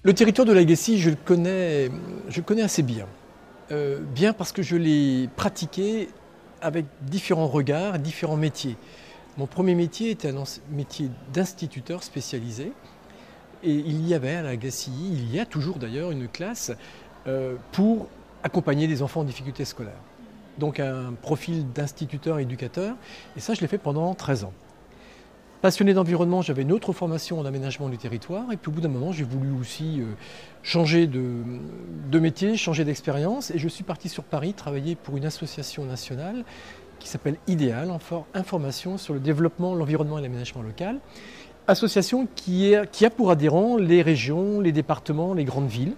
Le territoire de l'Agassi, je le connais assez bien. Bien parce que je l'ai pratiqué avec différents regards, différents métiers. Mon premier métier était un métier d'instituteur spécialisé. Et il y avait à l'Agassi, il y a toujours d'ailleurs une classe pour accompagner des enfants en difficulté scolaire. Donc un profil d'instituteur-éducateur. Et ça, je l'ai fait pendant 13 ans. Passionné d'environnement, j'avais une autre formation en aménagement du territoire et puis au bout d'un moment, j'ai voulu aussi changer de métier, changer d'expérience et je suis parti sur Paris travailler pour une association nationale qui s'appelle Idéal, information sur le développement, l'environnement et l'aménagement local. Association qui a pour adhérents les régions, les départements, les grandes villes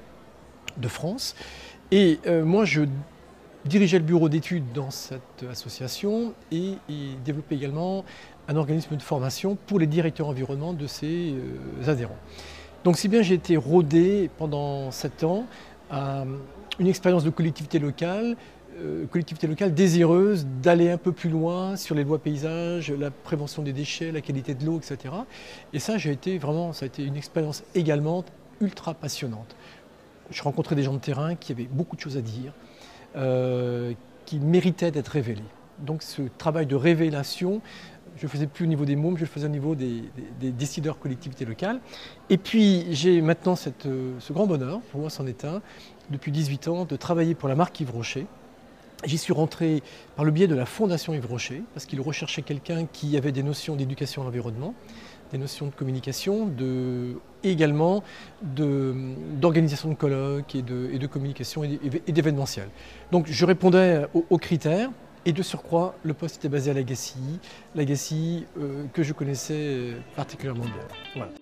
de France. Et moi, je dirigeais le bureau d'études dans cette association et développais également un organisme de formation pour les directeurs environnement de ses adhérents. Donc si bien j'ai été rodé pendant 7 ans à une expérience de collectivité locale désireuse d'aller un peu plus loin sur les lois paysages, la prévention des déchets, la qualité de l'eau, etc. Et ça, ça a été une expérience également ultra passionnante. Je rencontrais des gens de terrain qui avaient beaucoup de choses à dire, qui méritaient d'être révélés. Donc ce travail de révélation, je ne le faisais plus au niveau des mômes, je le faisais au niveau des décideurs collectivités locales. Et puis j'ai maintenant ce grand bonheur, pour moi c'en est un, depuis 18 ans, de travailler pour la marque Yves Rocher. J'y suis rentré par le biais de la Fondation Yves Rocher, parce qu'il recherchait quelqu'un qui avait des notions d'éducation à l'environnement, des notions de communication, et également d'organisation de colloques et de communication et d'événementiel. Donc je répondais aux critères. Et de surcroît, le poste était basé à l'Agassi que je connaissais particulièrement bien. Voilà.